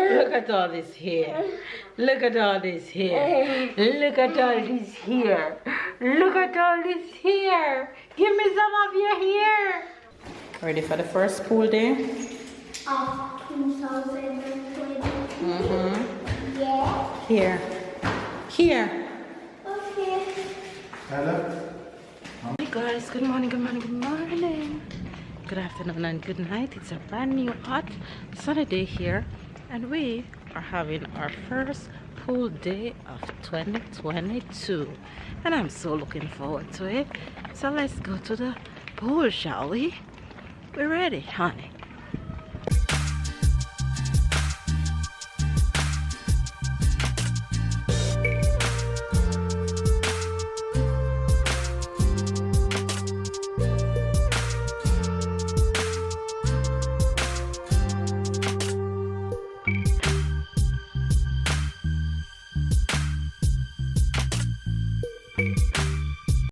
Look at all this hair. Look at all this hair. Look at all this hair. Look at all this hair. Give me some of your hair. Ready for the first pool day? Of 2020. Yeah. Here. Here. Okay. Hello? Hey guys, good morning, good morning, good morning. Good afternoon and good night. It's a brand new hot sunny day here. And we are having our first pool day of 2022. And I'm so looking forward to it. So let's go to the pool, shall we? We're ready, honey.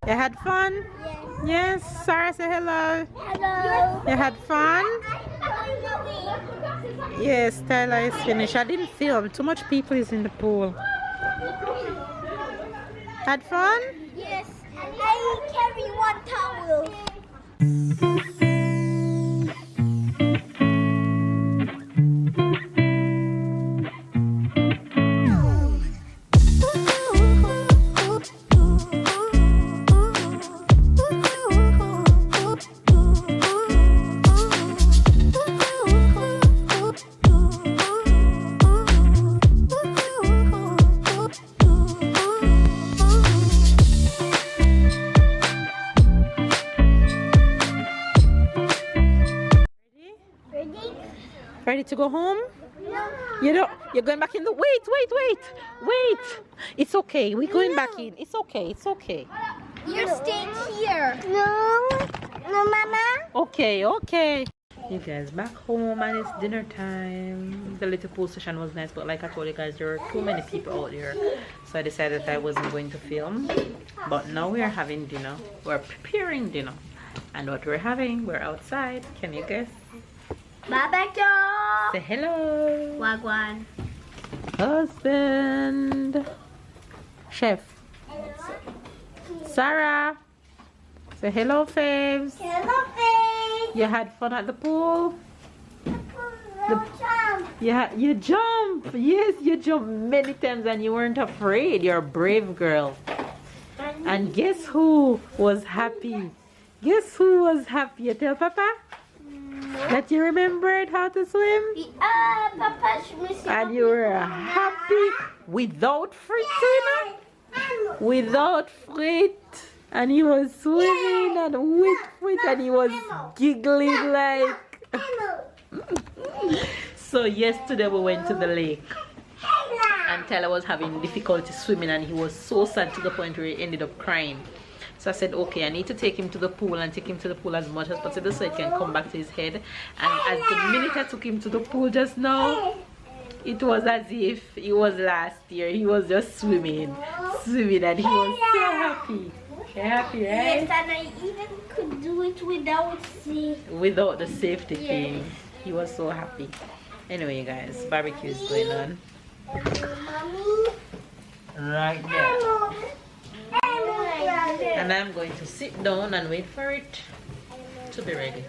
You had fun? Yes. Yes. Sarah, say hello. Hello. You had fun? Yes, Tyler is finished. I didn't film. Too much people is in the pool. Had fun? Yes. I carry one towel. Ready to go home? No. You know, you're going back in the... Wait. It's okay. We're going back in. It's okay. It's okay. You're staying here. No. No, Mama. Okay. You guys back home and it's dinner time. The little pool session was nice, but like I told you guys, there were too many people out here, so I decided that I wasn't going to film. But now we are having dinner. We're preparing dinner, and what we're having, we're outside. Can you guess? Barbecue. Say hello. Wagwan. Husband. Chef. Sarah. Say hello, Faves. Hello, babe. You had fun at the pool? Jump. Yeah, you jump. Yes, you jumped many times and you weren't afraid. You're a brave girl. And guess who was happy? Guess who was happy? You tell Papa? That you remembered how to swim? Papa's missing. And you were happy without Frit, you know? Without Frit. And he was swimming and with Frit and he was giggling like... So yesterday we went to the lake. And Tyler was having difficulty swimming and he was so sad to the point where he ended up crying. So I said, okay, I need to take him to the pool and take him to the pool as much as possible so it can come back to his head. And as the minute I took him to the pool just now, it was as if it was last year. He was just swimming, and he was so happy. You're happy, right? Yes, and I even could do it Without the safety thing. He was so happy. Anyway, you guys, barbecue is going on. Right there. And I'm going to sit down and wait for it to be ready.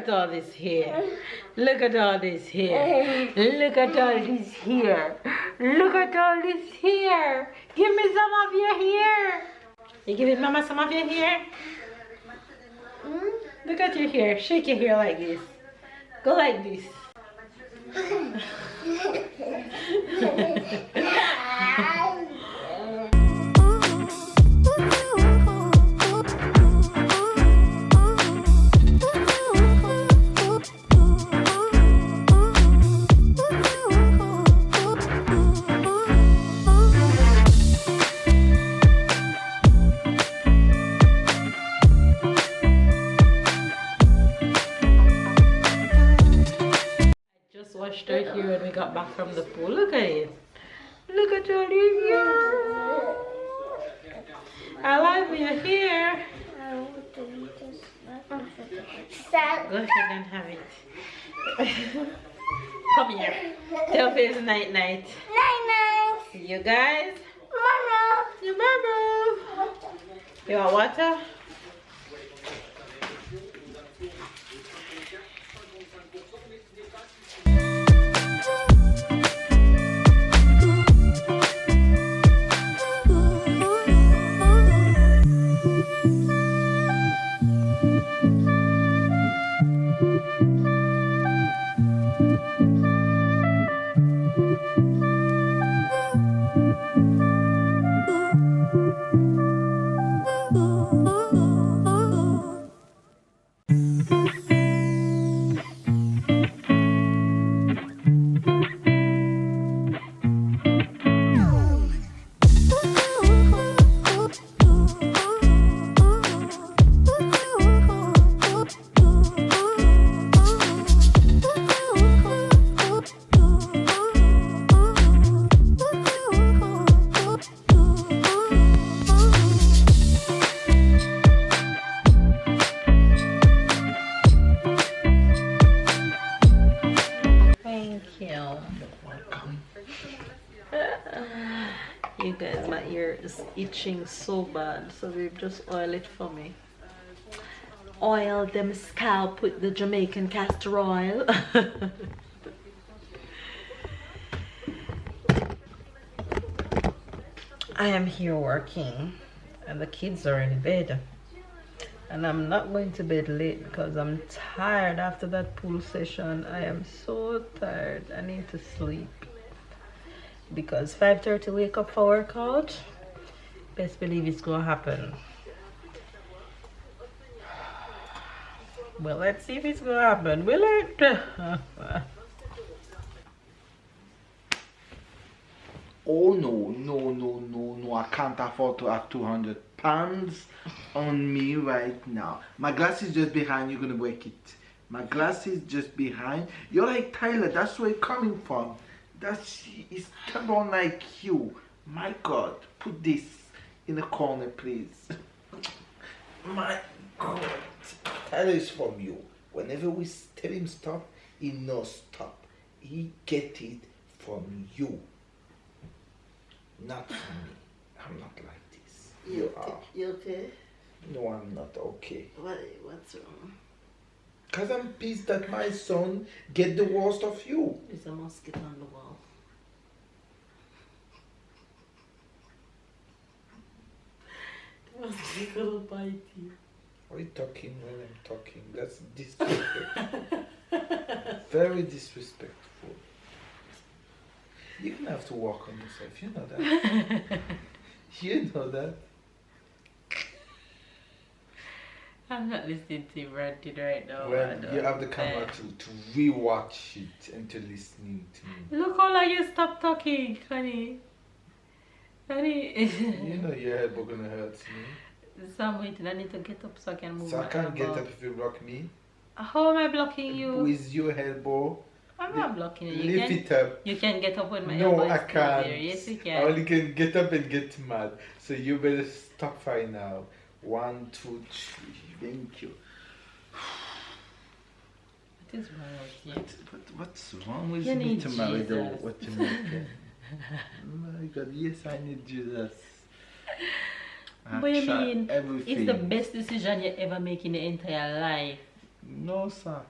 at all this hair. Look at all this hair. Look at all this hair. Look at all this hair. Give me some of your hair. You giving Mama some of your hair? Look at your hair. Shake your hair like this. Go like this. Washed her hair when we got back from the pool. Look at it. Look at all your hair. I like your hair. Go ahead and have it. Come here. Tell Face night night. Night night. See you guys. Mama. You bye. You want water? You guys, my ear is itching so bad, so they just oil it for me. Oil them scalp with the Jamaican castor oil. I am here working and the kids are in bed, and I'm not going to bed late because I'm tired after that pool session. I am so tired. I need to sleep. Because 5:30 wake up for workout, best believe it's gonna happen. Well, let's see if it's gonna happen, will it? Oh no, I can't afford to have 200 pounds on me right now. My glass is just behind, you're gonna break it. My glass is just behind. You're like Tyler, that's where it's coming from. That's is stubborn like you. My God, put this in the corner, please. My God, Tyler is from you. Whenever we tell him stop, he knows stop. He get it from you, not from me. I'm not like this. You are. You okay? No, I'm not okay. What's wrong? Because I'm pissed that my son get the worst of you. There's a mosquito on the wall. The mosquito will bite you. Why are you talking when I'm talking? That's disrespectful. Very disrespectful. You're gonna have to work on yourself, you know that. You know that. I'm not listening to him ranting right now. Well, you have the camera to rewatch it and to listening to me. Look how long you stop talking, honey. Honey. You know your elbow gonna hurt me. So I'm waiting. I need to get up so I can move. So I can't elbow. get up if you block me. How am I blocking you? With your elbow. I'm not blocking you. Lift it up. You can get up when my elbow No, is I still can't. there. Yes, you I can. only can get up and get mad. So you better stop right now. 1, 2, 3. Thank you. What is wrong with you? What's wrong with You me need to marry the Jesus. what Jamaican? Oh my God, yes, I need Jesus. What do you mean? Everything. It's the best decision you ever make in your entire life. No, sir.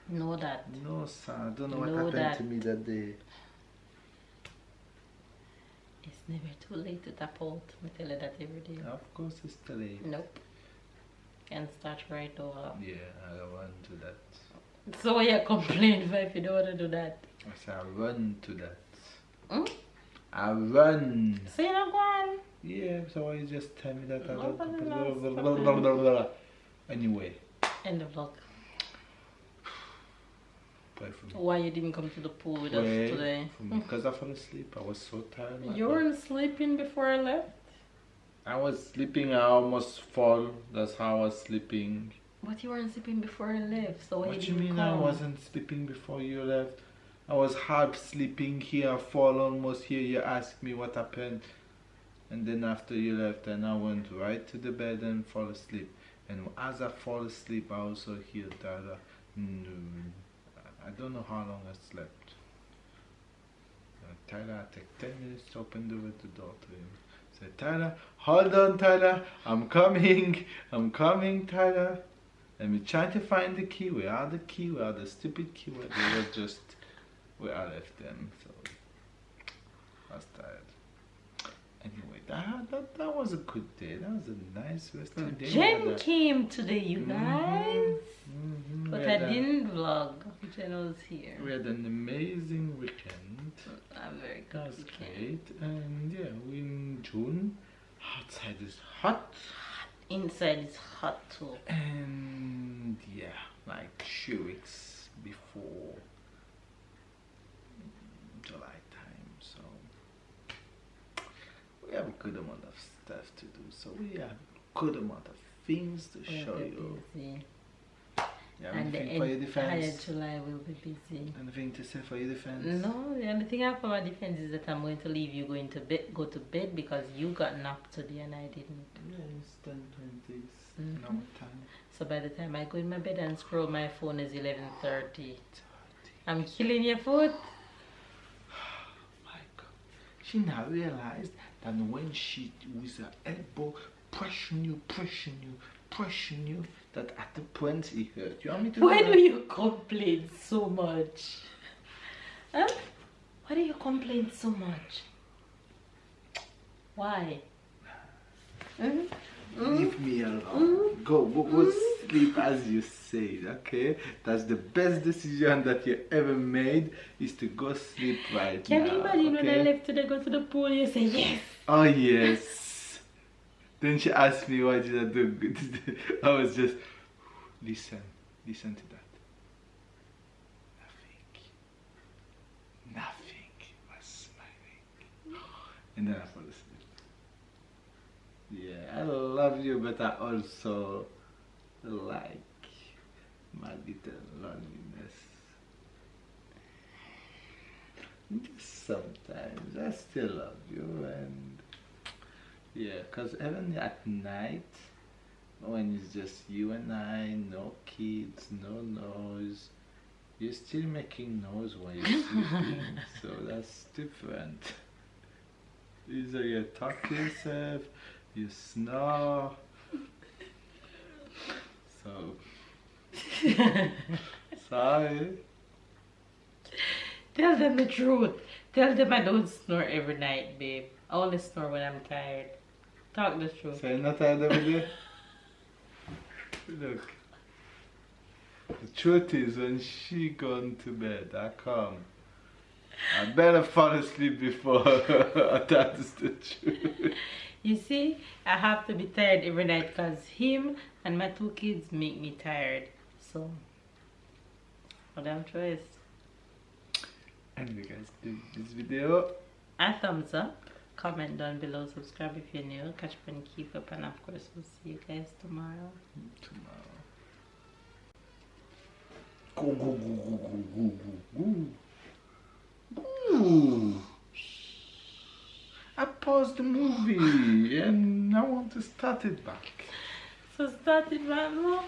Know that. No, sir. I don't know what Know happened that. to me that day. It's never too late to tap out. I tell you that every day. Of course, it's too late. Nope. Can start right over. Yeah, I run to that. So you complain if you don't want to do that. I say I run to that. Hmm? I run. So you don't go on. Yeah, so why you just tell me that I Nobody don't. Anyway. End of vlog. Pray for me. Why you didn't come to the pool with us Pray today? for me, because I fell asleep. I was so tired. my You God. weren't sleeping before I left? I was sleeping. I almost fall. That's how I was sleeping. But you weren't sleeping before I left, so why What you you didn't mean I come? wasn't sleeping before you left? I was half sleeping here, I fall almost here. You asked me what happened, and then after you left, and I went right to the bed and fall asleep. And as I fall asleep, I also hear Tyler. I don't know how long I slept. Tyler, I take 10 minutes to open the door to him. Say, Tyler, hold on, Tyler. I'm coming. I'm coming, Tyler. And we trying to find the key. Where are the key? Where are the stupid key? Where they were just where I left them. So I was tired. Anyway, that was a good day. That was a nice resting day. Jen came today, you guys. But I didn't. didn't vlog. Jen was here. We had an amazing weekend. I'm very That was good. great. And yeah, we in June. Outside is hot. Inside is hot too. And yeah, like 2 weeks before July time, so we have a good amount of stuff to do. So we have a good amount of things to show you. Busy. Yeah, And the anything for your entire defense? July will be busy. Anything to say for your defense? No, the only thing I have for my defense is that I'm going to leave you go to bed because you got napped today and I didn't. Yeah, it's 10:20. Mhm. No time. So by the time I go in my bed and scroll my phone is 11:30. I'm killing your foot. My God. She now realized that when she with her elbow pressing you, that at the point it hurt. You want me to Why do do you complain so much? Huh? Why do you complain so much? Why? Leave me alone. Go sleep as you said, okay? That's the best decision that you ever made, is to go sleep right Can now. you imagine when I okay? left to go to the pool, you say yes? Oh yes. Then she asked me why did I do good. I was just listen to that. Nothing was smiling. And then I fell asleep. Yeah, I love you, but I also like my little loneliness. Just sometimes I still love you, and yeah, because even at night, when it's just you and I, no kids, no noise, you're still making noise when you're sleeping, so that's different. Either you talk to yourself, you snore, so, sorry. Tell them the truth. Tell them I don't snore every night, babe. I only snore when I'm tired. Talk the truth. So you're not tired every day? Look. The truth is, when she gone to bed, I come. I better fall asleep before her. That's the truth. You see, I have to be tired every night because him and my 2 kids make me tired. So, madam choice. Anyway guys, do this video. A thumbs up. Comment down below. Subscribe if you're new. Catch up and keep up. And of course, we'll see you guys tomorrow. Go, go, go, go, go, go, go, go. Ooh. I paused the movie and I want to start it back. So start it right now.